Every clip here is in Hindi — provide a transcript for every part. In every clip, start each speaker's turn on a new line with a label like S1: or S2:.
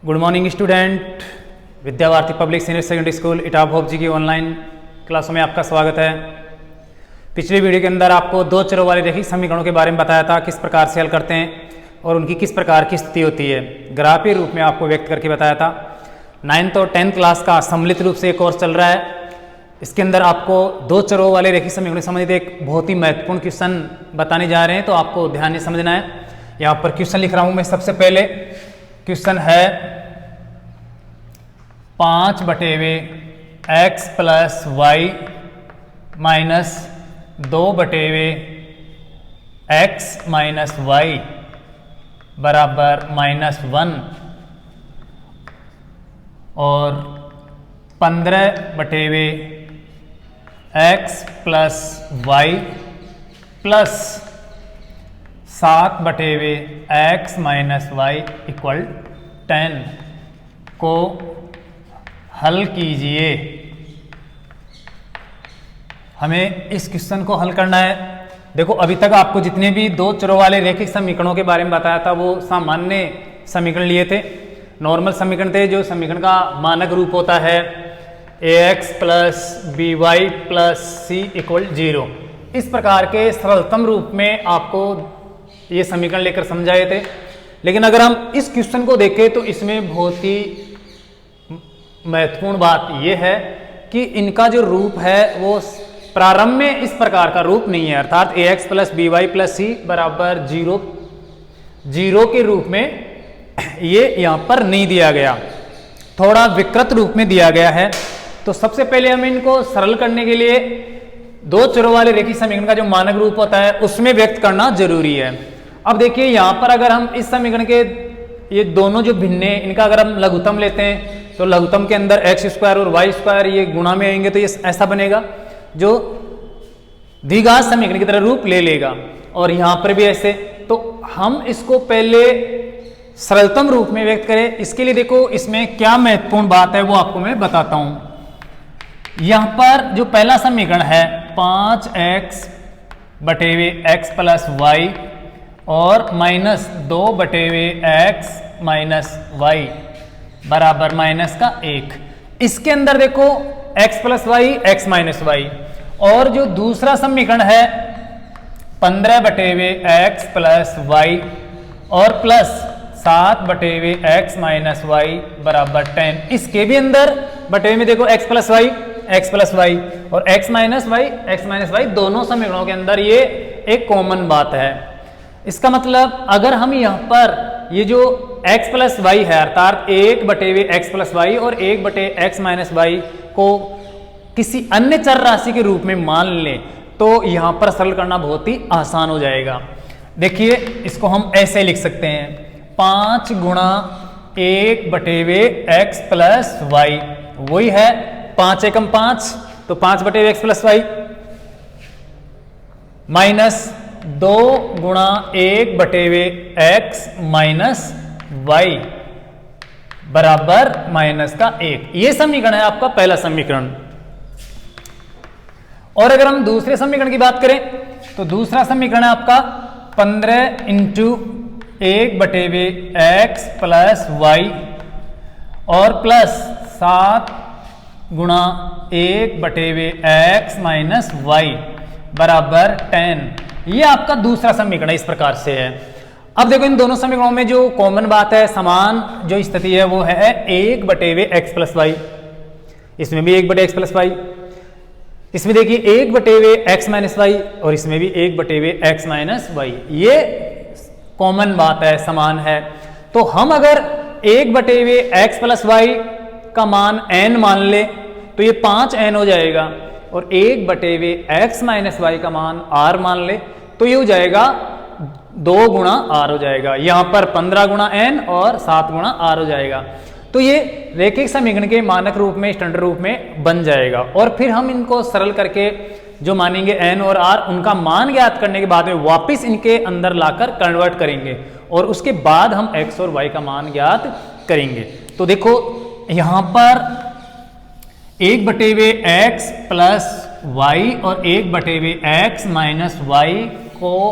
S1: Good morning student. Vidya Bharati public senior secondary school इटाब होप जी की ऑनलाइन क्लासों में आपका स्वागत है। पिछली वीडियो के अंदर आपको दो चरों वाले रैखिक समीकरणों के बारे में बताया था, किस प्रकार से हल करते हैं और उनकी किस प्रकार की स्थिति होती है। ग्राफीय रूप में आपको व्यक्त करके बताया था। 9th और 10th क्लास का सम्मिलित रूप से कोर्स चल रहा है। इसके अंदर आपको दो चरों वाले रैखिक समीकरणों से संबंधित एक बहुत ही महत्वपूर्ण क्वेश्चन बताने जा रहे हैं, तो आपको ध्यान से समझना है। यहाँ पर क्वेश्चन लिख रहा हूँ मैं। सबसे पहले क्वेश्चन है 5/x plus Y minus 2/x minus Y बराबर -1 और 15/x plus Y plus 7/x minus Y equal 10 को हल कीजिए। हमें इस क्वेश्चन को हल करना है। देखो, अभी तक आपको जितने भी दो चरों वाले रैखिक समीकरणों के बारे में बताया था वो सामान्य समीकरण लिए थे, नॉर्मल समीकरण थे। जो समीकरण का मानक रूप होता है ax plus by plus c equal 0। इस प्रकार के सरलतम रूप में आपको ये समीकरण लेकर समझाए थे। लेकिन अगर हम इस क्वेश्चन को देखें तो इसमें बहुत ही महत्वपूर्ण बात यह है कि इनका जो रूप है वो प्रारंभ में इस प्रकार का रूप नहीं है, अर्थात ax plus by plus c बराबर 0 के रूप में ये यहाँ पर नहीं दिया गया, थोड़ा विकृत रूप में दिया गया है। तो सबसे पहले हम इनको सरल करने के लिए दो चरों वाले रैखिक समीकरण का जो मानक रूप होता है उसमें व्यक्त करना जरूरी है। अब देखिए, यहाँ पर अगर हम इस समीकरण के ये दोनों जो भिन्न है इनका अगर हम लघुत्तम लेते हैं तो लघुत्तम के अंदर x² और y² ये गुणा में आएंगे तो ये ऐसा बनेगा जो द्विघात समीकरण की तरह रूप ले लेगा, और यहाँ पर भी ऐसे। तो हम इसको पहले सरलतम रूप में व्यक्त करें। इसके लिए देखो इसमें क्या महत्वपूर्ण बात है वो आपको मैं बताता हूं। यहां पर जो पहला समीकरण है 5x/x प्लस वाई और -2/x माइनस वाई बराबर -1। इसके अंदर देखो x plus Y x minus Y, और जो दूसरा समीकरण है 15/x प्लस वाई और प्लस 7/x माइनस वाई बराबर 10। इसके भी अंदर बटे में देखो x प्लस वाई और x माइनस वाई दोनों समीकरणों के अंदर ये एक कॉमन बात है। इसका मतलब अगर हम यहाँ पर ये जो x प्लस वाई है अर्थात 1/x प्लस वाई और 1/x माइनस वाई को किसी अन्य चर राशि के रूप में मान लें तो यहाँ पर सरल करना बहुत ही आसान हो जाएगा। देखिए, इसको हम ऐसे लिख सकते हैं 5 गुणा 1/x प्लस वाई, वही है 5 एकम 5 तो 5/x प्लस वाई, माइनस 2 गुणा 1/x माइनस वाई बराबर -1। ये समीकरण है आपका पहला समीकरण। और अगर हम दूसरे समीकरण की बात करें तो दूसरा समीकरण है आपका 15 × 1/x प्लस वाई और प्लस 7 गुणा 1/x माइनस वाई बराबर 10। ये आपका दूसरा समीकरण इस प्रकार से है। अब देखो, इन दोनों समीकरणों में जो कॉमन बात है, समान जो स्थिति है वो है 1/x प्लस वाई। इसमें भी 1/x प्लस वाई, इसमें देखिए 1/x माइनस वाई और इसमें भी 1/x माइनस वाई। ये कॉमन बात है, समान है। तो हम अगर 1/x प्लस वाई का मान n मान ले तो ये 5n हो जाएगा, और 1/x माइनस वाई का मान r मान ले तो ये हो जाएगा 2 गुणा r हो जाएगा। यहाँ पर 15 गुणा n और 7 गुणा r हो जाएगा। तो ये रैखिक समीकरण के मानक रूप में, स्टैंडर्ड रूप में बन जाएगा। और फिर हम इनको सरल करके जो मानेंगे n और r, उनका मान ज्ञात करने के बाद में वापस इनके अंदर लाकर कन्वर्ट करेंगे और उसके बाद हम x और y का मान ज्ञात करेंगे। तो देखो यहां पर 1/x प्लस वाई और 1/x माइनस वाई को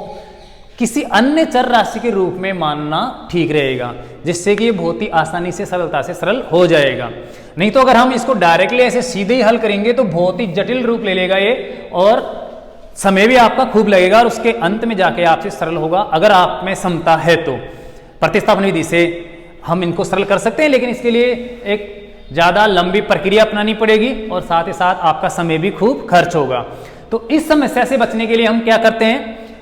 S1: किसी अन्य चर राशि के रूप में मानना ठीक रहेगा, जिससे कि ये बहुत ही आसानी से सरलता से सरल हो जाएगा। नहीं तो अगर हम इसको डायरेक्टली ऐसे सीधे ही हल करेंगे तो बहुत ही जटिल रूप ले लेगा ये, और समय भी आपका खूब लगेगा, और उसके अंत में जाके आपसे सरल होगा। अगर आप में क्षमता है तो प्रतिस्थापन विधि से हम इनको सरल कर सकते हैं, लेकिन इसके लिए एक ज़्यादा लंबी प्रक्रिया अपनानी पड़ेगी और साथ ही साथ आपका समय भी खूब खर्च होगा। तो इस समस्या से बचने के लिए हम क्या करते हैं,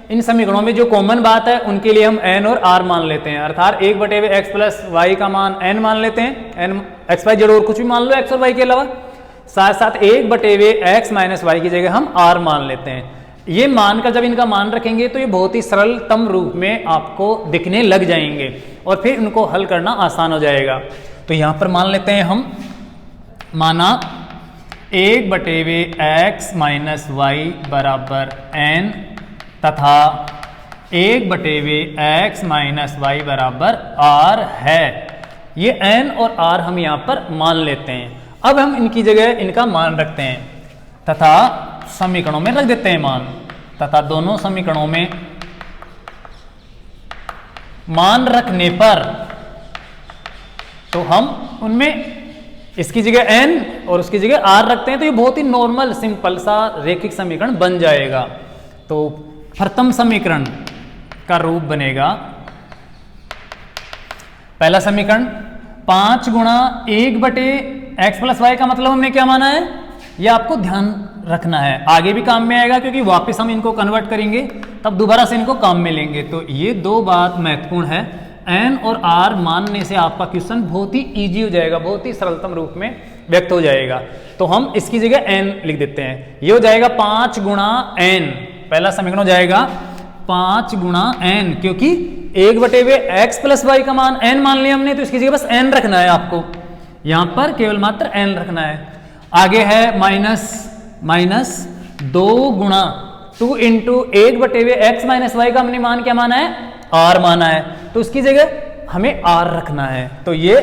S1: इन समीकरणों में जो कॉमन बात है उनके लिए हम n और r मान लेते हैं, अर्थात 1/x प्लस वाई का मान n मान लेते हैं, n x y जेड और कुछ भी मान लो x और y के अलावा, साथ साथ 1/x माइनस वाई की जगह हम r मान लेते हैं। ये मानकर जब इनका मान रखेंगे तो ये बहुत ही सरलतम रूप में आपको दिखने लग जाएंगे और फिर उनको हल करना आसान हो जाएगा। तो यहाँ पर मान लेते हैं हम, माना 1/x माइनस वाई बराबर n तथा 1/x माइनस वाई बराबर r है। ये n और r हम यहाँ पर मान लेते हैं। अब हम इनकी जगह इनका मान रखते हैं तथा समीकरणों में रख देते हैं मान, तथा दोनों समीकरणों में मान रखने पर तो हम उनमें इसकी जगह n और उसकी जगह r रखते हैं, तो ये बहुत ही नॉर्मल सिंपल सा रैखिक समीकरण बन जाएगा। तो प्रथम समीकरण का रूप बनेगा, पहला समीकरण 5 गुणा 1/x प्लस वाई का मतलब हमने क्या माना है, ये आपको ध्यान रखना है, आगे भी काम में आएगा क्योंकि वापस हम इनको कन्वर्ट करेंगे तब दोबारा से इनको काम में लेंगे। तो ये दो बात महत्वपूर्ण है, n और r मानने से आपका क्वेश्चन बहुत ही इजी हो जाएगा, बहुत ही सरलतम रूप में व्यक्त हो जाएगा। तो हम इसकी जगह n लिख देते हैं, ये हो जाएगा 5 गुणा n, पहला समीकरण हो जाएगा 5 गुणा n, क्योंकि 1/x प्लस वाई का मान n मान लिया हमने, तो इसकी जगह बस n रखना है, आपको यहां पर केवल मात्र n रखना है। आगे है माइनस 2 गुणा 2 इंटू 1/x माइनस वाई का हमने मान क्या माना है, r माना है, तो उसकी जगह हमें r रखना है, तो ये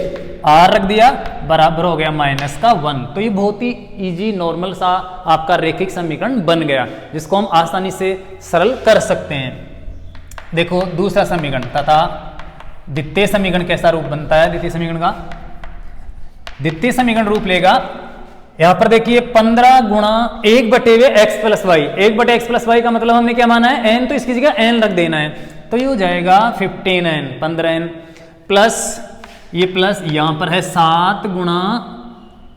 S1: r रख दिया, बराबर हो गया -1। तो ये बहुत ही इजी नॉर्मल सा आपका रैखिक समीकरण बन गया, जिसको हम आसानी से सरल कर सकते हैं। देखो दूसरा समीकरण तथा द्वितीय समीकरण कैसा रूप बनता है, द्वितीय समीकरण रूप लेगा, यहां पर देखिए 15 गुणा 1/x plus Y, 1/x plus Y का मतलब हमने क्या माना है n, तो इसकी जगह n रख देना है, तो ये हो जाएगा 15n 15n प्लस ये प्लस यहां पर है 7 गुणा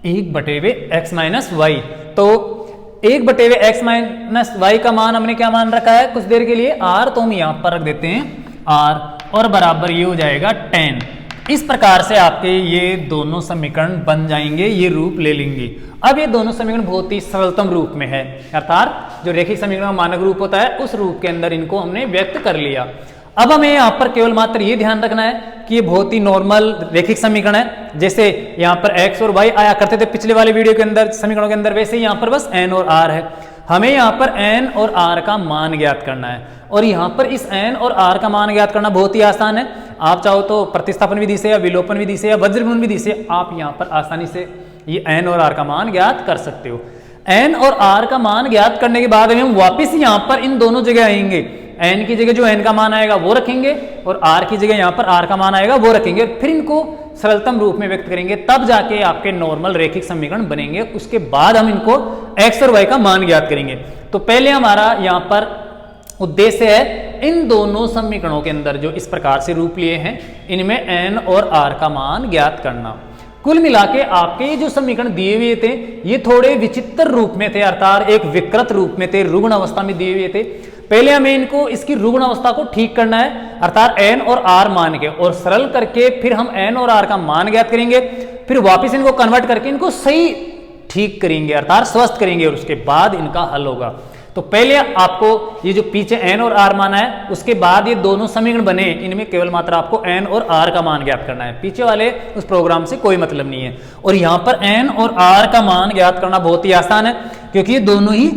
S1: 1/x माइनस वाई, तो 1/x माइनस वाई का मान हमने क्या मान रखा है कुछ देर के लिए r, तो हम यहां पर रख देते हैं r, और बराबर ये हो जाएगा 10। इस प्रकार से आपके ये दोनों समीकरण बन जाएंगे, ये रूप ले लेंगे। अब ये दोनों समीकरण बहुत ही सरलतम रूप में है, अर्थात जो रैखिक समीकरण का मानक रूप होता है उस रूप के अंदर इनको हमने व्यक्त कर लिया। अब हमें यहाँ पर केवल मात्र ये ध्यान रखना है कि ये बहुत ही नॉर्मल रैखिक समीकरण है, जैसे यहाँ पर x और y आया करते थे पिछले वाले वीडियो के अंदर समीकरणों के अंदर, वैसे यहाँ पर बस n और r है। हमें यहाँ पर n और r का मान ज्ञात करना है, और यहाँ पर इस n और r का मान ज्ञात करना बहुत ही आसान है। आप चाहो तो प्रतिस्थापन विधि से या विलोपन विधि से या वज्रगुणन विधि से आप यहाँ पर आसानी से ये n और r का मान ज्ञात कर सकते हो। n और r का मान ज्ञात करने के बाद हम वापिस यहाँ पर इन दोनों जगह आएंगे, n की जगह जो n का मान आएगा वो रखेंगे और r की जगह यहाँ पर r का मान आएगा वो रखेंगे, फिर इनको सरलतम रूप में व्यक्त करेंगे, तब जाके आपके नॉर्मल रैखिक समीकरण बनेंगे। उसके बाद हम इनको x और y का मान ज्ञात करेंगे। तो पहले हमारा यहाँ पर उद्देश्य है इन दोनों समीकरणों के अंदर जो इस प्रकार से रूप लिए हैं इनमें n और r का मान ज्ञात करना। कुल मिला के आपके ये जो समीकरण दिए हुए थे ये थोड़े विचित्र रूप में थे, अर्थात एक विकृत रूप में थे, रुग्ण अवस्था में दिए हुए थे। पहले हमें इनको इसकी रुग्ण अवस्था को ठीक करना है, अर्थात n और r मान के, और सरल करके फिर हम n और r का मान ज्ञात करेंगे, फिर वापस इनको कन्वर्ट करके इनको सही ठीक करेंगे अर्थात स्वस्थ करेंगे, और उसके बाद इनका हल होगा। तो पहले आपको ये जो पीछे n और r माना है उसके बाद ये दोनों समीकरण बने, इनमें केवल मात्र आपको n और r का मान ज्ञात करना है, पीछे वाले उस प्रोग्राम से कोई मतलब नहीं है। और यहाँ पर n और r का मान ज्ञात करना बहुत ही आसान है, क्योंकि ये दोनों ही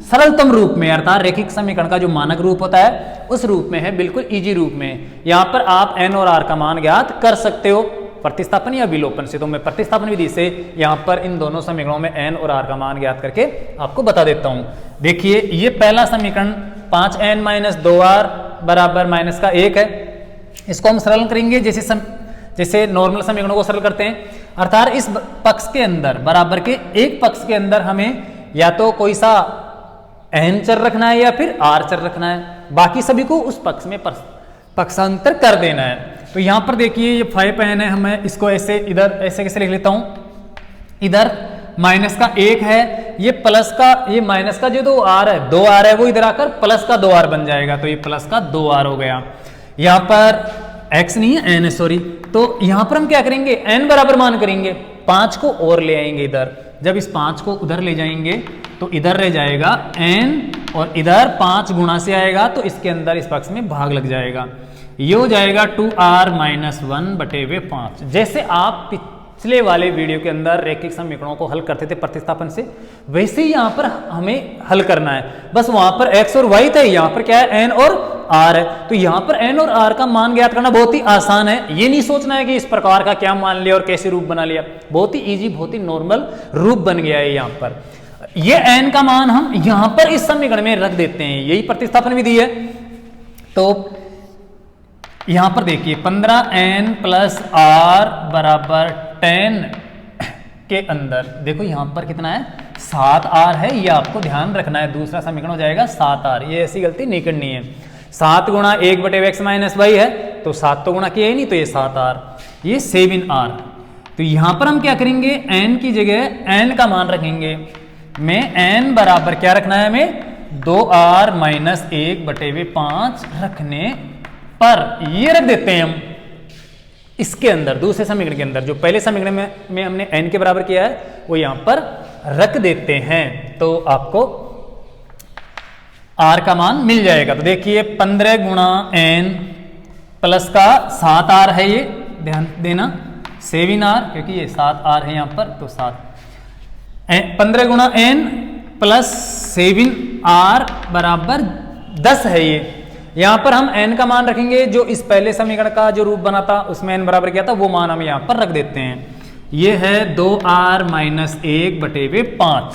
S1: सरलतम रूप में अर्थात रैखिक समीकरण का जो मानक रूप होता है उस रूप में है, बिल्कुल इजी रूप में। यहाँ पर आप n और r का मान ज्ञात कर सकते हो प्रतिस्थापन या विलोपन से। तो मैं प्रतिस्थापन विधि से यहाँ पर इन दोनों समीकरणों में n और r का मान ज्ञात करके आपको बता देता हूँ। देखिए ये पहला समीकरण 5n - 2r बराबर -1 है, इसको हम सरल करेंगे। जैसे नॉर्मल समीकरणों को सरल करते हैं, अर्थात इस पक्ष के अंदर, बराबर के एक पक्ष के अंदर हमें या तो कोई सा n चर रखना है या फिर r चर रखना है, बाकी सभी को उस पक्ष में पक्षांतर कर देना है। तो यहां पर देखिए ये 5n है, हमें इसको ऐसे इधर ऐसे कैसे लिख लेता हूं, इधर माइनस का 1 है, ये प्लस का, ये माइनस का जो 2r है, 2r है वो इधर आकर प्लस का 2r बन जाएगा, तो ये प्लस का 2r हो गया। यहां पर x नहीं है n है, सॉरी, तो यहां पर हम क्या करेंगे, n बराबर मान करेंगे, 5 को और ले आएंगे इधर, जब इस 5 को उधर ले जाएंगे तो इधर रह जाएगा n और इधर 5 गुणा से आएगा तो इसके अंदर इस पक्ष में भाग लग जाएगा, ये हो जाएगा 2r माइनस 1/5। जैसे आप पिछले वाले वीडियो के अंदर रैखिक समीकरणों को हल करते थे प्रतिस्थापन से, वैसे ही यहाँ पर हमें हल करना है, बस वहां पर x और y था, यहाँ पर क्या है n और r है, तो यहाँ पर n और r का मान ज्ञात करना बहुत ही आसान है। ये नहीं सोचना है कि इस प्रकार का क्या मान लिया और कैसे रूप बना लिया, बहुत ही इजी, बहुत ही नॉर्मल रूप बन गया है। यहाँ पर ये n का मान हम यहाँ पर इस समीकरण में रख देते हैं, यही प्रतिस्थापन विधि है। तो यहां पर देखिए 15n प्लस r बराबर 10 के अंदर देखो यहां पर कितना है, 7r है, ये आपको ध्यान रखना है। दूसरा समीकरण हो जाएगा 7r, ये ऐसी गलती नहीं करनी है। 7 गुणा 1/x माइनस y है, तो 7 तो गुणा किया ही नहीं, तो ये 7r, ये 7r। तो यहां पर हम क्या करेंगे, n की जगह n का मान रखेंगे, में n बराबर क्या रखना है हमें, 2r माइनस 1/5 रखने पर ये रख देते हैं हम इसके अंदर, दूसरे समीकरण के अंदर, जो पहले समीकरण में हमने n के बराबर किया है वो यहां पर रख देते हैं, तो आपको r का मान मिल जाएगा। तो देखिए 15 गुणा n प्लस का 7r है, ये ध्यान देना, 7r, क्योंकि ये 7r है यहां पर, तो 15 गुणा n प्लस 7r बराबर 10 है। ये यहां पर हम n का मान रखेंगे, जो इस पहले समीकरण का जो रूप बना था उसमें n बराबर किया था वो मान हम यहां पर रख देते हैं। ये है 2r माइनस 1/5।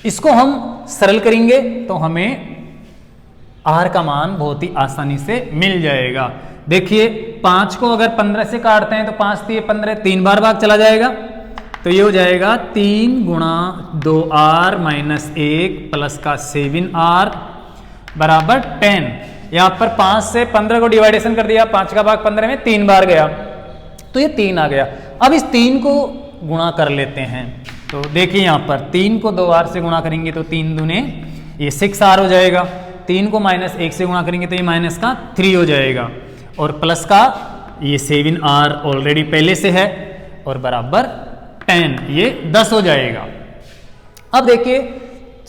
S1: इसको हम सरल करेंगे तो हमें r का मान बहुत ही आसानी से मिल जाएगा। देखिए 5 को अगर 15 से काटते हैं तो 5 3 15, 3 बार भाग चला जाएगा, तो ये हो जाएगा 3 गुणा 2r माइनस 1 प्लस का 7r बराबर 10। यहां पर 5 से 15 को डिवाइडेशन कर दिया, 5 का भाग 15 में 3 बार गया, तो ये 3 आ गया। अब इस 3 को गुणा कर लेते हैं, तो देखिए यहां पर 3 को 2r से गुणा करेंगे तो 3 दूने ये 6r हो जाएगा, 3 को माइनस 1 से गुणा करेंगे तो ये माइनस का 3 हो जाएगा, और प्लस का ये 7r ऑलरेडी पहले से है, और बराबर 10, ये 10 हो जाएगा। अब देखिए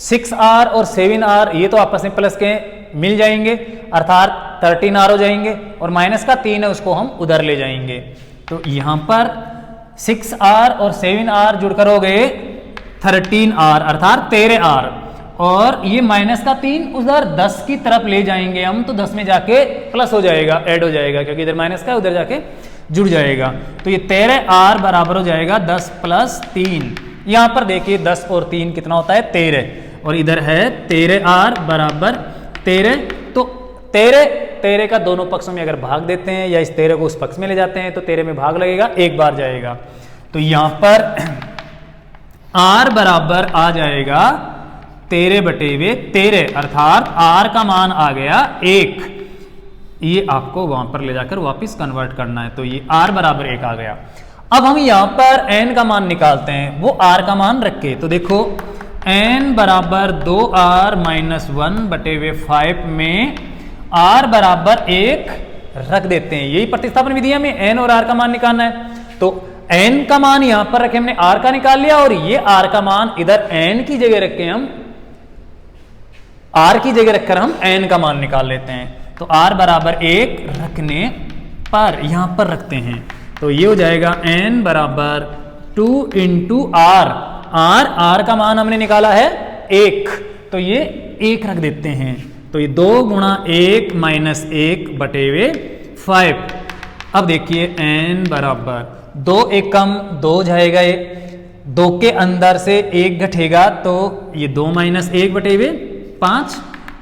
S1: 6r और 7r ये तो आपस में प्लस के मिल जाएंगे, अर्थात 13r हो जाएंगे, और माइनस का 3 है उसको हम उधर ले जाएंगे, तो यहां पर 6r और 7r जुड़कर हो गए 13r अर्थात 13r, और ये माइनस का 3 उधर 10 की तरफ ले जाएंगे हम, तो 10 में जाके प्लस हो जाएगा, ऐड हो जाएगा, क्योंकि इधर माइनस का उधर जाके जुड़ जाएगा, तो ये 13r बराबर हो जाएगा 10 प्लस 3। यहां पर देखिए 10 और 3 कितना होता है, 13, और इधर है 13r बराबर 13, तो 13 का दोनों पक्षों में अगर भाग देते हैं या इस 13 को उस पक्ष में ले जाते हैं तो 13 में भाग लगेगा, एक बार जाएगा, तो यहां पर r बराबर आ जाएगा 13/13, अर्थात r का मान आ गया 1। ये आपको वहां पर ले जाकर वापस कन्वर्ट करना है, तो ये r बराबर 1 आ गया। अब हम यहां पर n का मान निकालते हैं, वो r का मान रख के, तो देखो n बराबर 2r माइनस 1/5 में r बराबर 1 रख देते हैं, यही प्रतिस्थापन विधि में n और r का मान निकालना है। तो n का मान यहां पर रखे हमने, r का निकाल लिया, और ये r का मान इधर n की जगह रख के हम r की जगह रखकर हम n का मान निकाल लेते हैं, तो r बराबर 1 रखने पर यहां पर रखते हैं, तो ये हो जाएगा n बराबर 2 इंटू r का मान हमने निकाला है 1, तो ये 1 रख देते हैं, तो ये 2 गुणा 1 माइनस 1/5। अब देखिए n बराबर 2 1 कम 2 जाएगा, ये 2 के अंदर से 1 घटेगा, तो ये 2 माइनस 1/5,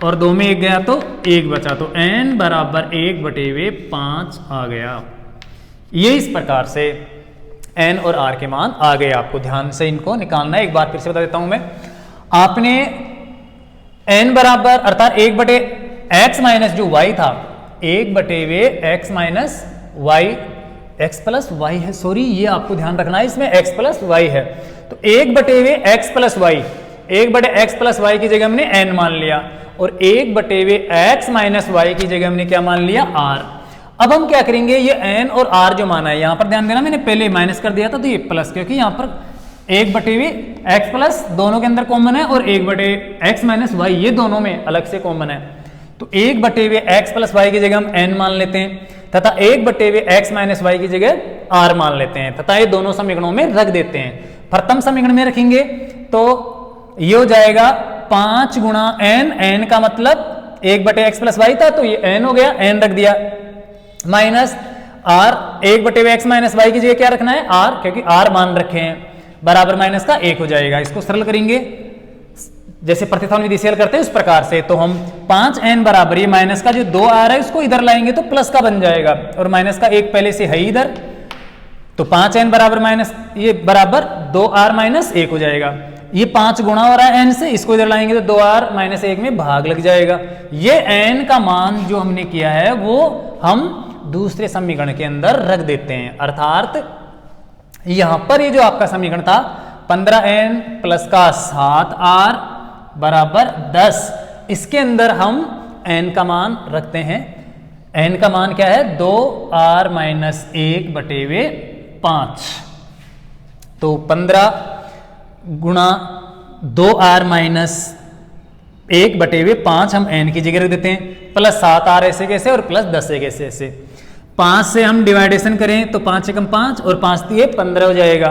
S1: और 2 में 1 गया तो 1 बचा, तो n बराबर 1/5 आ गया। ये इस प्रकार से n और r के मान आ गए। आपको ध्यान से इनको निकालना है। एक बार फिर से बता देता हूं मैं, आपने n बराबर अर्थात 1/x माइनस जो y था, 1/x minus y, x plus y है, सॉरी ये आपको ध्यान रखना है, इसमें x प्लस y है, तो 1/x plus y, 1/x plus y की जगह हमने n मान लिया और 1/x माइनस y की जगह हमने क्या मान लिया, r। अब हम क्या करेंगे, ये n और r जो माना है, यहां पर ध्यान देना मैंने पहले माइनस कर दिया था तो ये प्लस, क्योंकि यहां पर 1/x प्लस दोनों के अंदर कॉमन है और 1/x माइनस y ये दोनों में अलग से कॉमन है, तो 1/x प्लस y की जगह हम n मान लेते हैं तथा 1/x माइनस y की जगह r मान लेते हैं तथा ये दोनों समीकरणों में रख देते हैं। प्रथम समीकरण में रखेंगे तो ये हो जाएगा 5 गुणा n का मतलब 1/x प्लस y था तो ये n हो गया, n रख दिया, minus r, 1/x minus y की जगह क्या रखना है, r, क्योंकि r मान रखे हैं, बराबर माइनस का 1 हो जाएगा। इसको सरल करेंगे जैसे प्रतिस्थापन विधि से हल करते हैं उस प्रकार से, तो हम 5n बराबर ये माइनस का जो 2r है उसको इधर लाएंगे तो प्लस का बन जाएगा और माइनस का 1 पहले से है इधर, तो 5n बराबर माइनस ये बराबर 2r माइनस 1 हो जाएगा। ये 5 गुणा हो रहा है n से, इसको इधर लाएंगे तो 2r माइनस 1 में भाग लग जाएगा। ये n का मान जो हमने किया है वो हम दूसरे समीकरण के अंदर रख देते हैं, अर्थात यहां पर ये जो आपका समीकरण था 15n प्लस का 7r बराबर 10, इसके अंदर हम n का मान रखते हैं। n का मान क्या है, 2r माइनस 1/5, तो 15 गुणा 2r माइनस 1/5 हम n की जगह रख देते हैं, प्लस 7r ऐसे कैसे और प्लस 10 कैसे ऐसे, 5 से हम डिवाइडेशन करें तो 5 से कम 5 और 5 दिए 15 हो जाएगा,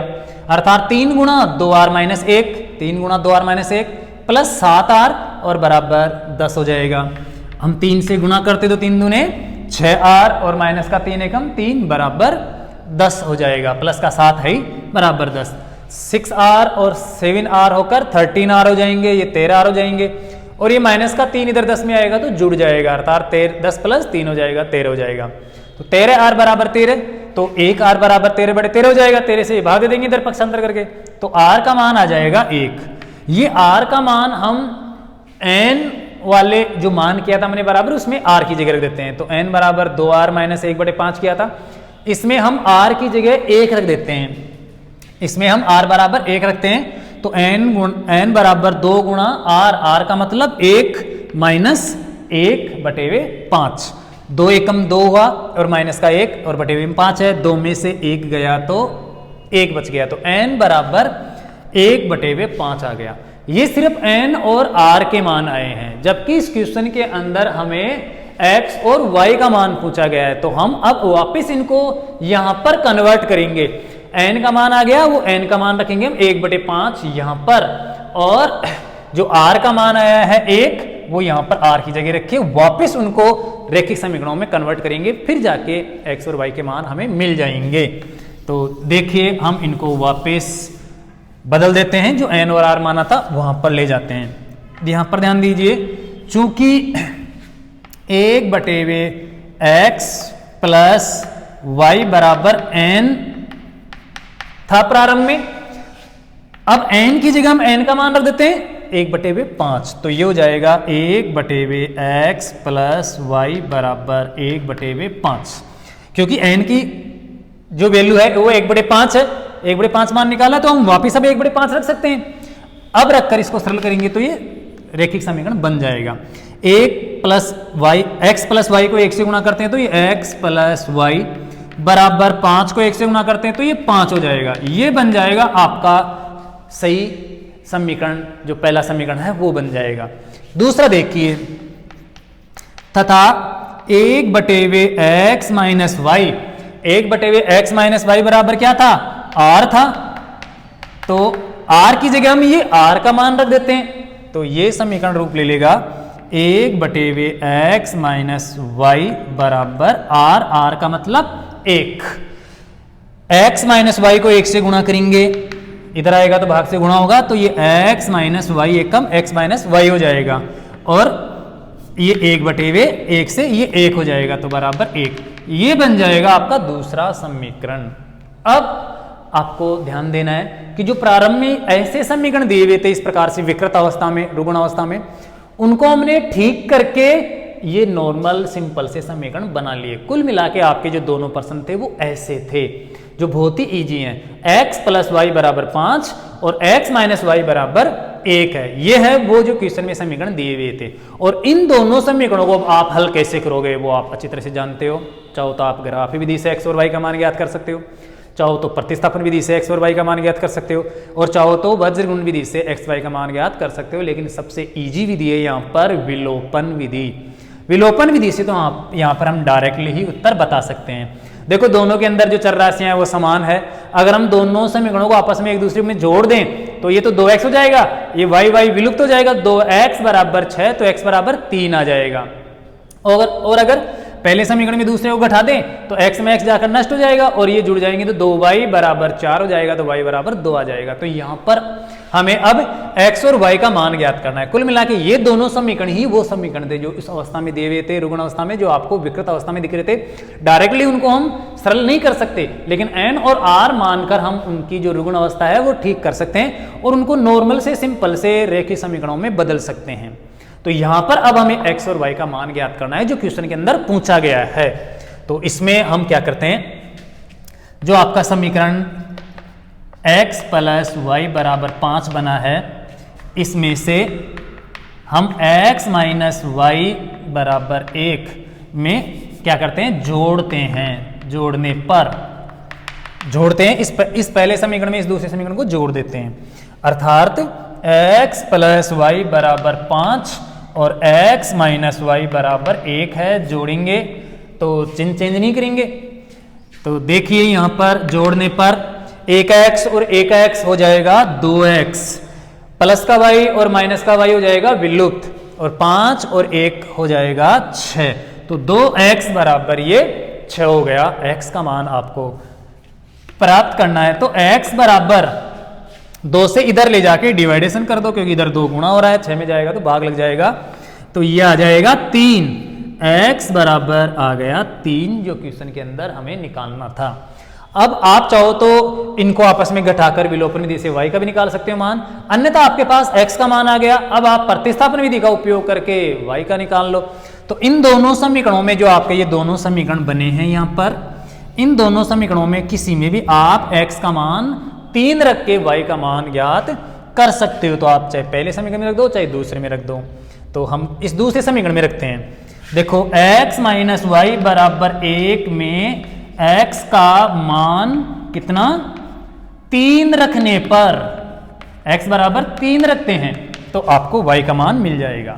S1: अर्थात 3 गुणा 2r माइनस 1, 3 गुणा 2r माइनस 1 प्लस 7r और बराबर 10 हो जाएगा। हम 3 से गुणा करते तो 3 दूने 6r और माइनस का 3 एकम 3 बराबर 10 हो जाएगा, प्लस का 7 है ही बराबर 10, 6r और 7r होकर 13r हो जाएंगे, ये 13r हो जाएंगे और ये माइनस का 3 इधर 10 में आएगा तो जुड़ जाएगा, अर्थात 10 प्लस 3 हो जाएगा 13 हो जाएगा, तो 13r बराबर 13, तो 1r बराबर 13/13 हो जाएगा, 13 से भाग दे देंगे इधर पक्षांतर करके, तो r का मान आ जाएगा 1। ये r का मान हम n वाले जो मान किया था हमने बराबर उसमें r की जगह रख देते हैं, तो n बराबर 2r माइनस 1/5 किया था, इसमें हम r की जगह 1 रख देते हैं, इसमें हम r बराबर 1 रखते हैं, तो n बराबर 2 गुणा r का मतलब 1 माइनस 1/5, 2 एकम 2 हुआ और माइनस का 1 और बटे में 5 है, 2 में से 1 गया तो 1 बच गया, तो n बराबर 1/5 आ गया। ये सिर्फ n और r के मान आए हैं, जबकि इस क्वेश्चन के अंदर हमें x और y का मान पूछा गया है, तो हम अब वापस इनको यहां पर कन्वर्ट करेंगे। n का मान आ गया, वो n का मान रखेंगे हम 1/5 यहां पर, और जो r का मान आया है 1 वो यहां पर r की जगह रखे, वापस उनको रैखिक समीकरणों में कन्वर्ट करेंगे, फिर जाके x और y के मान हमें मिल जाएंगे। तो देखिए हम इनको वापस बदल देते हैं, जो n और r माना था वहां पर ले जाते हैं। यहां पर ध्यान दीजिए, चूंकि 1/x प्लस y बराबर n था प्रारंभ में, अब n की जगह हम n का मान रख देते हैं 1/5, तो ये हो जाएगा 1/x प्लस y बराबर 1/5, क्योंकि n की जो वैल्यू है वो 1/5 है, 1/5 मान निकाला तो हम वापिस अब 1/5 रख सकते हैं। अब रखकर इसको सरल करेंगे तो ये रैखिक समीकरण बन जाएगा। 1 plus Y, x plus Y को 1 से गुणा करते हैं तो ये x प्लस वाई बराबर 5 को 1 से गुणा करते हैं तो ये 5 हो जाएगा। ये बन जाएगा आपका सही समीकरण, जो पहला समीकरण है वो बन जाएगा। दूसरा देखिए, तथा 1/x minus Y, 1/x minus Y बराबर क्या था, r था, तो r की जगह हम ये r का मान रख देते हैं, तो ये समीकरण रूप ले लेगा 1/x माइनस वाई बराबर r का मतलब 1। x माइनस वाई को 1 से गुणा करेंगे, इधर आएगा तो भाग से गुणा होगा, तो ये x माइनस वाई एकम x माइनस वाई हो जाएगा, और ये 1/1 से ये 1 हो जाएगा, तो बराबर 1। ये बन जाएगा आपका दूसरा समीकरण। अब आपको ध्यान देना है कि जो प्रारंभ में ऐसे समीकरण दिए हुए थे इस प्रकार से विकृत अवस्था में, रुग्ण अवस्था में, उनको हमने ठीक करके ये नॉर्मल सिंपल से समीकरण बना लिए। कुल मिला के आपके जो दोनों प्रश्न थे वो ऐसे थे जो बहुत ही इजी हैं। x प्लस वाई बराबर 5 और x माइनस वाई बराबर 1 है। ये है वो जो क्वेश्चन में समीकरण दिए हुए थे। और इन दोनों समीकरणों को आप हल कैसे करोगे वो आप अच्छी तरह से जानते हो। चाहो तो आप ग्राफी विधि से x और y का मान ज्ञात कर सकते हो, चाहो तो प्रतिस्थापन विधि से x और y का मान ज्ञात कर सकते हो, और चाहो तो वज्रगुण विधि से x y का मान ज्ञात कर सकते हो। लेकिन सबसे इजी विधि है यहाँ पर विलोपन विधि। विलोपन विधि से तो आप यहाँ पर हम डायरेक्टली ही उत्तर बता सकते हैं। देखो दोनों के अंदर जो चर राशियां हैं वो समान है। अगर हम दोनों समीकरणों को आपस में एक दूसरे में जोड़ दें तो ये तो 2x हो जाएगा, ये y विलुप्त हो जाएगा, 2x बराबर 6 तो x बराबर 3 आ जाएगा। और अगर पहले समीकरण में दूसरे को घटा दें तो x में x जाकर नष्ट हो जाएगा और ये जुड़ जाएंगे तो 2y बराबर 4 हो जाएगा, तो y बराबर 2 आ जाएगा। तो यहाँ पर हमें अब x और y का मान ज्ञात करना है। कुल मिला के ये दोनों समीकरण ही वो समीकरण थे जो इस अवस्था में दिए हुए थे, रुग्ण अवस्था में, जो आपको विकृत अवस्था में दिख रहे थे। डायरेक्टली उनको हम सरल नहीं कर सकते, लेकिन n और r मानकर हम उनकी जो रुग्ण अवस्था है वो ठीक कर सकते हैं और उनको नॉर्मल से सिंपल से रेखीय समीकरणों में बदल सकते हैं। तो यहां पर अब हमें x और y का मान ज्ञात करना है जो क्वेश्चन के अंदर पूछा गया है। तो इसमें हम क्या करते हैं, जो आपका समीकरण x प्लस वाई बराबर 5 बना है, इसमें से हम x माइनस वाई बराबर 1 में क्या करते हैं, जोड़ते हैं। जोड़ने पर जोड़ते हैं इस पहले समीकरण में इस दूसरे समीकरण को जोड़ देते हैं, अर्थात x प्लस वाई बराबर 5 और x माइनस वाई बराबर 1 है। जोड़ेंगे तो चिन्ह चेंज नहीं करेंगे। तो देखिए यहां पर जोड़ने पर 1x और 1x हो जाएगा 2x, प्लस का y और माइनस का y हो जाएगा विलुप्त, और 5 और 1 हो जाएगा 6। तो 2x बराबर ये 6 हो गया। x का मान आपको प्राप्त करना है तो x बराबर 2 से इधर ले जाके डिवाइडेशन कर दो, क्योंकि इधर 2 गुणा हो रहा है, 6 में जाएगा तो भाग लग जाएगा, तो ये आ जाएगा 3। x बराबर आ गया 3, जो क्वेश्चन के अंदर हमें निकालना था। अब आप चाहो तो इनको आपस में घटाकर विलोपन विधि से y का भी निकाल सकते हो मान, अन्यथा आपके पास x का मान आ गया। अब आप प्रतिस्थापन विधि का उपयोग करके y का निकाल लो। तो इन दोनों समीकरणों में जो आपके ये दोनों समीकरण बने हैं यहाँ पर, इन दोनों समीकरणों में किसी में भी आप x का मान 3 रख के y का मान ज्ञात कर सकते हो। तो आप चाहे पहले समीकरण में रख दो चाहे दूसरे में रख दो। तो हम इस दूसरे समीकरण में रखते हैं। देखो x माइनस वाई बराबर 1 में x का मान कितना, 3 रखने पर, x बराबर 3 रखते हैं तो आपको y का मान मिल जाएगा।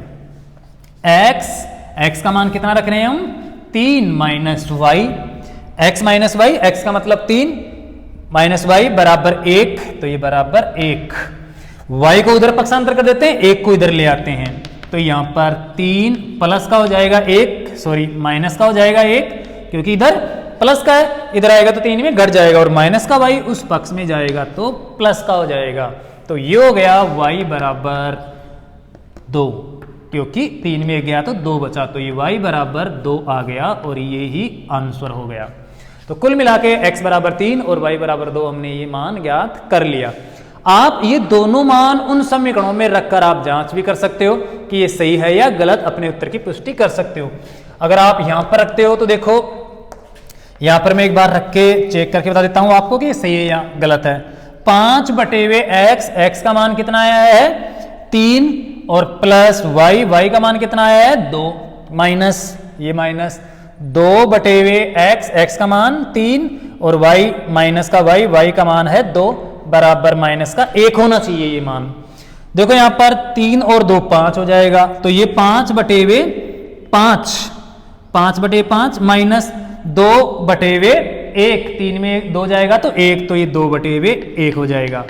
S1: x का मान कितना रख रहे हैं हम, 3 minus Y, x minus Y, x का मतलब 3 माइनस वाई बराबर 1, तो ये बराबर 1। y को उधर पक्षांतर कर देते हैं, 1 को इधर ले आते हैं, तो यहां पर 3 प्लस का हो जाएगा 1, सॉरी माइनस का हो जाएगा 1, क्योंकि इधर प्लस का है, इधर आएगा तो 3 में घट जाएगा, और माइनस का y उस पक्ष में जाएगा तो प्लस का हो जाएगा। तो ये हो गया y बराबर 2, क्योंकि 3 में गया तो 2 बचा, तो ये y बराबर 2 आ गया और ये ही आंसर हो गया। तो कुल मिला के x बराबर 3 और y बराबर 2 हमने ये मान ज्ञात कर लिया। आप ये दोनों मान उन समीकरणों में रखकर आप जांच भी कर सकते हो कि ये सही है या गलत, अपने उत्तर की पुष्टि कर सकते हो। अगर आप यहां पर रखते हो तो देखो यहां पर मैं एक बार रख के चेक करके बता देता हूं आपको कि ये सही है या गलत है। 5/x, x का मान कितना आया है 3, और प्लस y का मान कितना आया है 2, माइनस ये माइनस 2/x, x का मान 3 और y माइनस का y का मान है 2 बराबर माइनस का 1 होना चाहिए ये मान। देखो यहां पर 3 और 2 5 हो जाएगा, तो ये 5/5, 5/5 माइनस 2/1, 3 में 2 जाएगा तो 1, तो ये 2/1 हो जाएगा,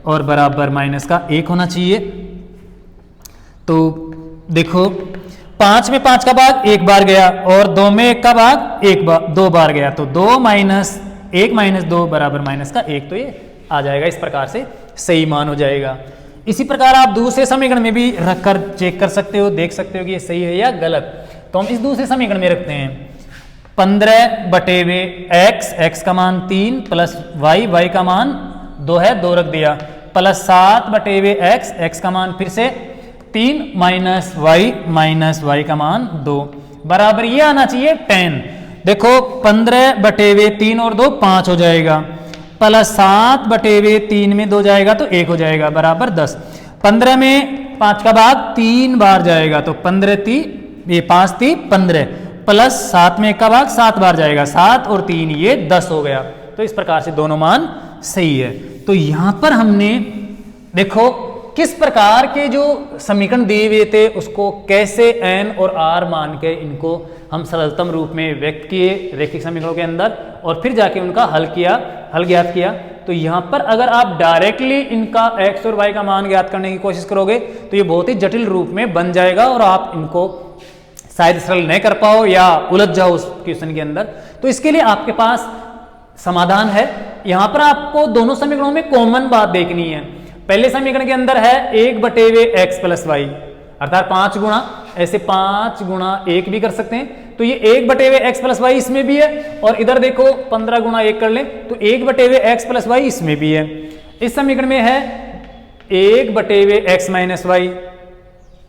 S1: और बराबर माइनस का 1 होना चाहिए। तो देखो 5 में 5 का भाग 1 बार गया, और 2 में 1 का भाग 2 बार गया, तो 2 माइनस 1 माइनस 2 बराबर माइनस का 1, तो ये आ जाएगा। इस प्रकार से सही मान हो जाएगा। इसी प्रकार आप दूसरे समीकरण में भी रखकर चेक कर सकते हो, देख सकते हो कि ये सही है या गलत। तो हम इस दूसरे समीकरण में रखते हैं 15/x, x का मान 3 प्लस y का मान 2 है, 2 रख दिया, प्लस 7/x, x का मान फिर से 3 माइनस y का मान 2 बराबर ये आना चाहिए 10। देखो 15/3 और 2 5 हो जाएगा, प्लस 7/3 में 2 जाएगा तो 1 हो जाएगा बराबर 10। 15 में 5 का भाग 3 बार जाएगा तो 5 3 15 प्लस 7 में 1 का भाग 7 बार जाएगा, 7 और 3 ये 10 हो गया। तो इस प्रकार से दोनों मान सही है। तो यहां पर हमने देखो किस प्रकार के जो समीकरण दिए हुए थे उसको कैसे n और r मान के इनको हम सरलतम रूप में व्यक्त किए रैखिक समीकरणों के अंदर और फिर जाके उनका हल ज्ञात किया। तो यहाँ पर अगर आप डायरेक्टली इनका x और y का मान ज्ञात करने की कोशिश करोगे तो ये बहुत ही जटिल रूप में बन जाएगा और आप इनको शायद सरल नहीं कर पाओ या उलझ जाओ उस क्वेश्चन के अंदर। तो इसके लिए आपके पास समाधान है। यहाँ पर आपको दोनों समीकरणों में कॉमन बात देखनी है। पहले समीकरण के अंदर है 1/x प्लस वाई अर्थात 5 गुणा, ऐसे 5 गुणा 1 भी कर सकते हैं। तो ये 1/x प्लस वाई इसमें भी है और इधर देखो 15 गुणा 1 कर लें तो 1/x प्लस वाई इसमें भी है। इस समीकरण में है 1/x माइनस वाई,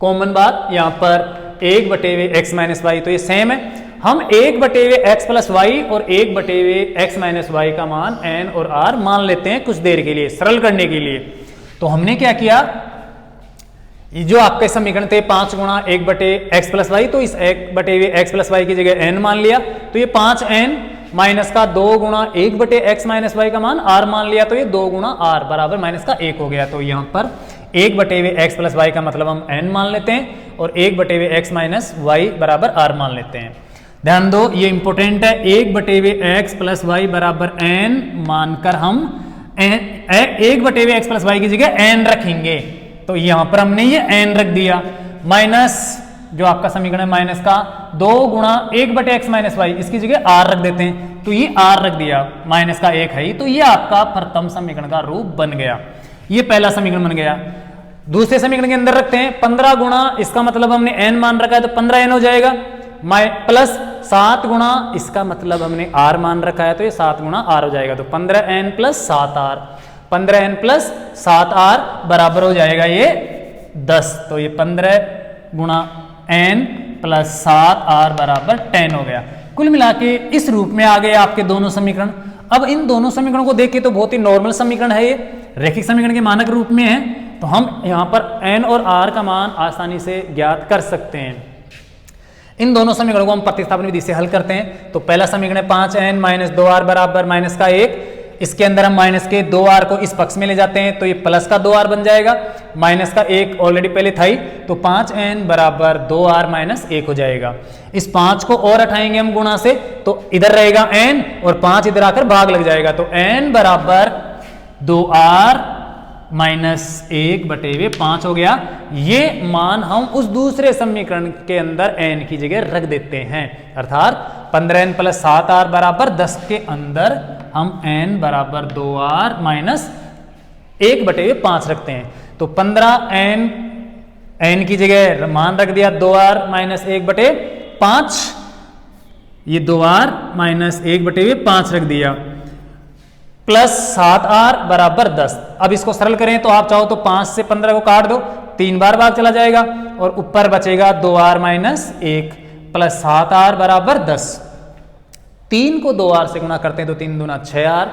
S1: कॉमन बात यहाँ पर 1/x माइनस वाई, तो ये सेम है। हम 1/x प्लस वाई और 1/x माइनस वाई का मान n और r मान लेते हैं कुछ देर के लिए सरल करने के लिए। तो हमने क्या किया, ये जो आपके समीकरण थे 5 गुणा 1/x प्लस वाई, तो इस 1/x प्लस वाई की जगह n मान लिया तो ये 5n माइनस का 2 गुणा 1/x माइनस वाई का मान r मान लिया तो ये 2 गुणा r बराबर माइनस का 1 हो गया। तो यहाँ पर 1/x प्लस वाई का मतलब हम n मान लेते हैं और 1/x माइनस वाई बराबर r मान लेते हैं। ध्यान दो ये इंपॉर्टेंट है, 1/x प्लस वाई बराबर n मानकर हम 1/x प्लस वाई की जगह n रखेंगे। तो यहां पर हमने ये n रख दिया, माइनस जो आपका समीकरण है माइनस का 2 गुणा 1/x माइनस वाई, इसकी जगह r रख देते हैं तो ये r रख दिया, माइनस का 1 है, तो ये आपका प्रथम समीकरण का रूप बन गया। ये पहला समीकरण बन गया। दूसरे समीकरण के अंदर रखते हैं 15 गुणा, इसका मतलब हमने n मान रखा है तो 15n हो जाएगा, प्लस 7 गुणा, इसका मतलब हमने r मान रखा है तो ये 7 गुणा r हो जाएगा। तो 15n plus 7r, 15n plus 7r बराबर हो जाएगा ये 10। तो ये 15 गुणा n प्लस 7r बराबर 10 हो गया। कुल मिला के इस रूप में आ गए आपके दोनों समीकरण। अब इन दोनों समीकरणों को देखें तो बहुत ही नॉर्मल समीकरण है, ये रैखिक समीकरण के मानक रूप में है। तो हम यहाँ पर n और r का मान आसानी से ज्ञात कर सकते हैं। इन दोनों समीकरणों को हम प्रतिस्थापन विधि से हल करते हैं। तो पहला समीकरण है 5n माइनस 2r बराबर माइनस का 1, इसके अंदर हम माइनस के 2r को इस पक्ष में ले जाते हैं तो ये प्लस का 2r बन जाएगा, माइनस का 1 ऑलरेडी पहले था ही, तो 5n बराबर 2r माइनस 1 हो जाएगा। इस 5 को और हटाएंगे हम गुणा से तो इधर रहेगा n और 5 इधर आकर भाग लग जाएगा, तो n बराबर 2r माइनस 1/5 हो गया। ये मान हम उस दूसरे समीकरण के अंदर n की जगह रख देते हैं, अर्थात 15n प्लस 7r बराबर 10 के अंदर हम n बराबर 2r माइनस 1/5 रखते हैं। तो 15n n की जगह मान रख दिया 2r माइनस 1/5, ये 2r माइनस 1/5 रख दिया, प्लस 7r बराबर 10। अब इसको सरल करें तो आप चाहो तो 5 से 15 को काट दो, 3 बार भाग चला जाएगा और ऊपर बचेगा 2r माइनस 1 प्लस 7r बराबर 10। 3 को 2r से गुणा करते हैं तो 3 दूना 6r,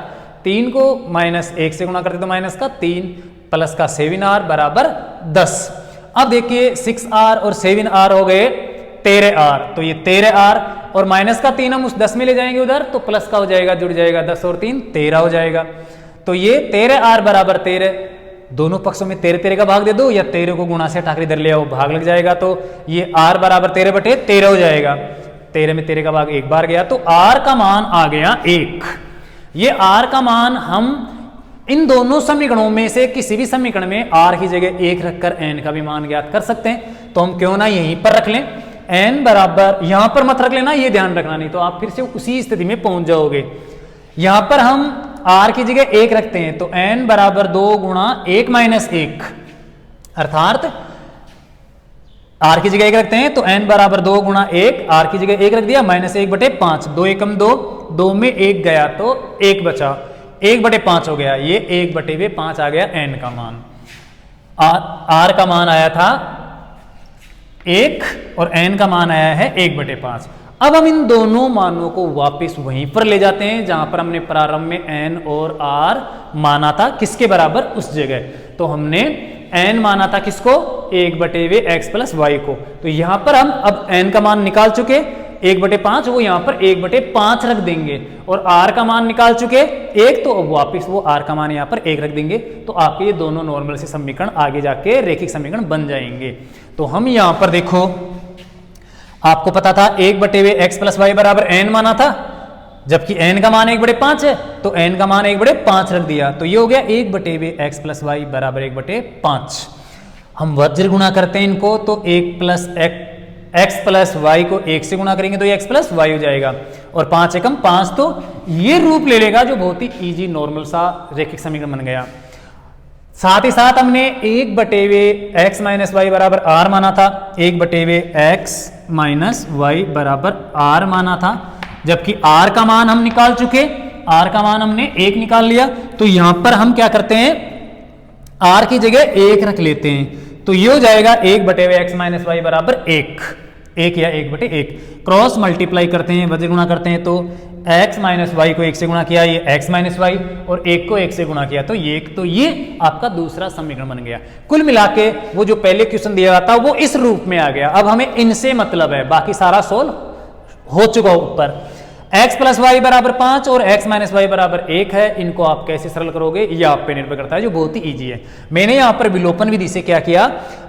S1: 3 को माइनस 1 से गुणा करते हैं तो माइनस का 3 प्लस का 7r बराबर 10। अब देखिए 6r और 7r हो गए 13r, तो ये 13r और माइनस का 3 हम उस 10 में ले जाएंगे उधर तो प्लस का हो जाएगा, जुड़ जाएगा 10 और 3 13 हो जाएगा। तो ये 13r बराबर 13, दोनों पक्षों में 13 का भाग दे दो या 13 को गुणा से हटाकर इधर ले आओ, भाग लग जाएगा। तो ये r बराबर 13/13 हो जाएगा, 13 में 13 का भाग एक बार गया तो r का मान आ गया 1। ये r का मान हम इन दोनों समीकरणों में से किसी भी समीकरण में r की जगह 1 रखकर n का भी मान ज्ञात कर सकते हैं। तो हम क्यों ना यहीं पर रख लें, n बराबर, यहां पर मत रख लेना, ये ध्यान रखना, नहीं तो आप फिर से उसी स्थिति में पहुंच जाओगे। यहां पर हम r की जगह 1 रखते हैं तो n बराबर 2 गुणा 1 माइनस 1, अर्थात आर की जगह 1 रखते हैं तो n बराबर 2 गुणा 1, आर की जगह 1 रख दिया, -1/5, 2 एकम 2, 2 में 1 गया तो 1 बचा, 1/5 हो गया, ये 1/5 आ गया n का मान। आर का मान आया था 1 और n का मान आया है 1/5। अब हम इन दोनों मानों को वापस वहीं पर ले जाते हैं जहां पर हमने प्रारंभ में n और r माना था, किसके बराबर, उस जगह। तो हमने n माना था किसको, 1/x + y को। तो यहां पर हम अब n का मान निकाल चुके, 1/5, वो यहां पर 1/5 रख देंगे, और r का मान निकाल चुके 1, तो अब वापिस वो r का मान यहां पर 1 रख देंगे। तो आपके ये दोनों नॉर्मल से समीकरण आगे जाके रैखिक समीकरण बन जाएंगे। तो हम यहां पर देखो, आपको पता था 1/x + y बराबर n माना था, जबकि n का मान 1/5 है, तो n का मान 1/5 रख दिया, तो ये हो गया 1/x + y बराबर 1/5। हम वज्र गुणा करते हैं इनको, तो 1 + x + y को 1 से गुणा करेंगे तो ये x + y हो जाएगा, और 5 एकम 5, तो ये रूप ले लेगा जो बहुत ही ईजी नॉर्मल सा रैखिक समीकरण बन गया। साथ ही साथ हमने 1/x - y बराबर r माना था, 1/x - y बराबर r माना था, जबकि r का मान हम निकाल चुके, r का मान हमने 1 निकाल लिया। तो यहां पर हम क्या करते हैं, r की जगह 1 रख लेते हैं, तो ये हो जाएगा 1/x - y बराबर 1 या 1/1। क्रॉस मल्टीप्लाई करते हैं, वज्र गुणा करते हैं, तो x - y को 1 से गुणा किया, ये x - y, और 1 को 1 से गुणा किया तो ये 1, तो ये आपका दूसरा समीकरण बन गया। कुल मिला के वो जो पहले क्वेश्चन दिया था वो इस रूप में आ गया। अब हमें इनसे मतलब है, बाकी सारा सोल्व हो चुका ऊपर। x + y बराबर 5 और x - y बराबर 1 है, इनको आप कैसे सरल करोगे ये आप पे निर्भर करता है, जो बहुत ही ईजी है। मैंने यहां पर विलोपन विधि से क्या किया,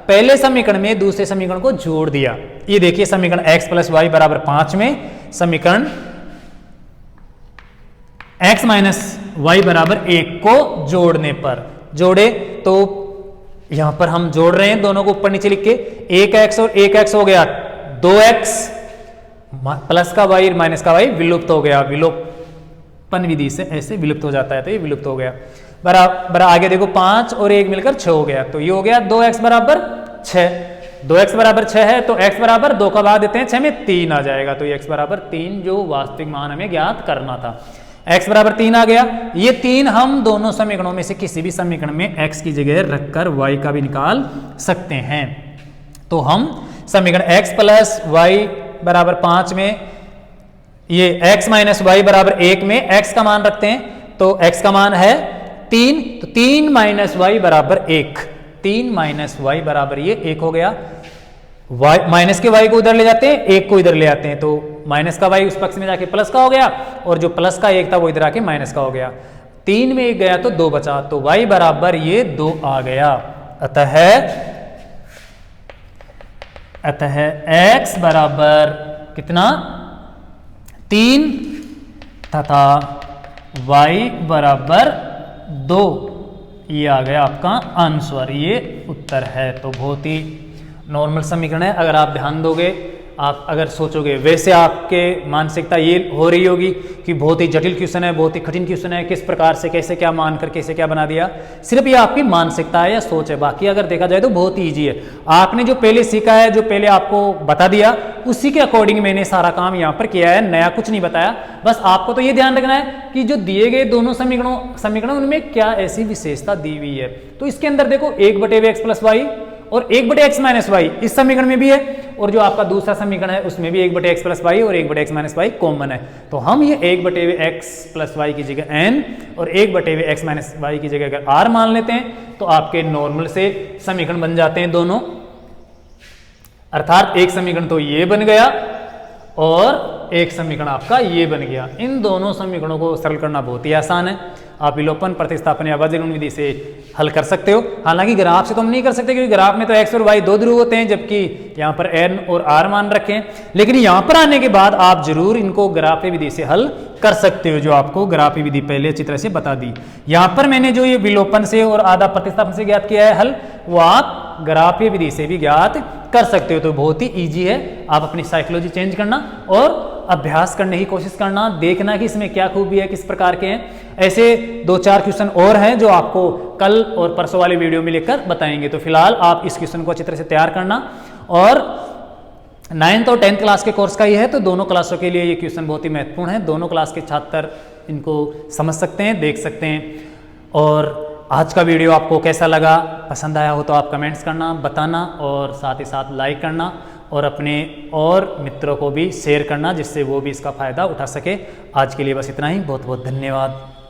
S1: पहले समीकरण में दूसरे समीकरण को जोड़ दिया। ये देखिए समीकरण x + y बराबर 5 में समीकरण x - y बराबर 1 को जोड़ने पर, जोड़े तो यहां पर हम जोड़ रहे हैं दोनों को ऊपर नीचे लिख के, 1x और 1x हो गया 2x, प्लस का y माइनस का y विलुप्त हो गया, विलोपन विधि से ऐसे विलुप्त हो जाता है, तो ये विलुप्त हो गया। बराबर आगे देखो 5 और 1 मिलकर 6 हो गया, तो ये हो गया 2x बराबर 6, 2x बराबर 6 है, तो x बराबर 2 का भाग देते हैं 6 में 3 आ जाएगा, तो ये x बराबर 3 जो वास्तविक मान हमें ज्ञात करना था, x बराबर 3 आ गया। ये 3 हम दोनों समीकरणों में से किसी भी समीकरण में x की जगह रखकर y का भी निकाल सकते हैं। तो हम समीकरण x + y बराबर 5 में ये x - y बराबर 1 में x का मान रखते हैं, तो x का मान है 3, तो 3 - y बराबर 1, 3 - y बराबर ये 1 हो गया। y माइनस के y को उधर ले जाते हैं, 1 को इधर ले आते हैं, तो माइनस का y उस पक्ष में जाके प्लस का हो गया, और जो प्लस का 1 था वो इधर आके माइनस का हो गया। 3 में 1 गया तो 2 बचा, तो y बराबर ये 2 आ गया। अतः x बराबर कितना, 3 तथा y बराबर 2, ये आ गया आपका आंसर, ये उत्तर है। तो बहुत ही नॉर्मल समीकरण है, अगर आप ध्यान दोगे, आप अगर सोचोगे, वैसे आपके मानसिकता ये हो रही होगी कि बहुत ही जटिल क्वेश्चन है, बहुत ही कठिन क्वेश्चन है, किस प्रकार से कैसे क्या मानकर कैसे क्या बना दिया। सिर्फ ये आपकी मानसिकता है या सोच है, बाकी अगर देखा जाए तो बहुत ही ईजी है। आपने जो पहले सीखा है, जो पहले आपको बता दिया, उसी के अकॉर्डिंग मैंने सारा काम यहाँ पर किया है, नया कुछ नहीं बताया। बस आपको तो ये ध्यान रखना है कि जो दिए गए दोनों समीकरण उनमें क्या ऐसी विशेषता दी हुई है। तो इसके अंदर देखो 1/x + y और 1/x - y इस समीकरण में भी है, और जो आपका दूसरा समीकरण है उसमें भी 1/x + y और 1/x - y कॉमन है। तो हम ये 1/x + y की जगह n और 1/x - y की जगह अगर r मान लेते हैं तो आपके नॉर्मल से समीकरण बन जाते हैं दोनों। अर्थात एक समीकरण तो ये बन गया और एक समीकरण आपका ये बन गया। इन दोनों समीकरणों को सरल करना बहुत ही आसान है। आप विलोपन, प्रतिस्थापन या वज्र गुण विधि से हल कर सकते हो। हालांकि ग्राफ से तो हम नहीं कर सकते, क्योंकि ग्राफ में तो x और y दो ध्रुव होते हैं, जबकि यहाँ पर n और r मान रखे हैं। लेकिन यहाँ पर आने के बाद आप जरूर इनको ग्राफीय विधि से हल कर सकते हो, जो आपको ग्राफीय विधि पहले अच्छी तरह से बता दी। यहाँ पर मैंने जो ये विलोपन से और आधा प्रतिस्थापन से ज्ञात किया है हल, वो आप ग्राफीय विधि से भी ज्ञात कर सकते हो। तो बहुत ही ईजी है। आप अपनी साइकोलॉजी चेंज करना और अभ्यास करने की कोशिश करना, देखना कि इसमें क्या खूबी है, किस प्रकार के हैं। ऐसे 2-4 क्वेश्चन और हैं जो आपको कल और परसों वाले वीडियो में लेकर बताएंगे। तो फिलहाल आप इस क्वेश्चन को अच्छी तरह से तैयार करना और 9th और 10th क्लास के कोर्स का ये है, तो दोनों क्लासों के लिए ये क्वेश्चन बहुत ही महत्वपूर्ण है। दोनों क्लास के छात्र इनको समझ सकते हैं, देख सकते हैं। और आज का वीडियो आपको कैसा लगा, पसंद आया हो तो आप कमेंट्स करना, बताना, और साथ ही साथ लाइक करना और अपने और मित्रों को भी शेयर करना, जिससे वो भी इसका फ़ायदा उठा सके। आज के लिए बस इतना ही। बहुत बहुत धन्यवाद।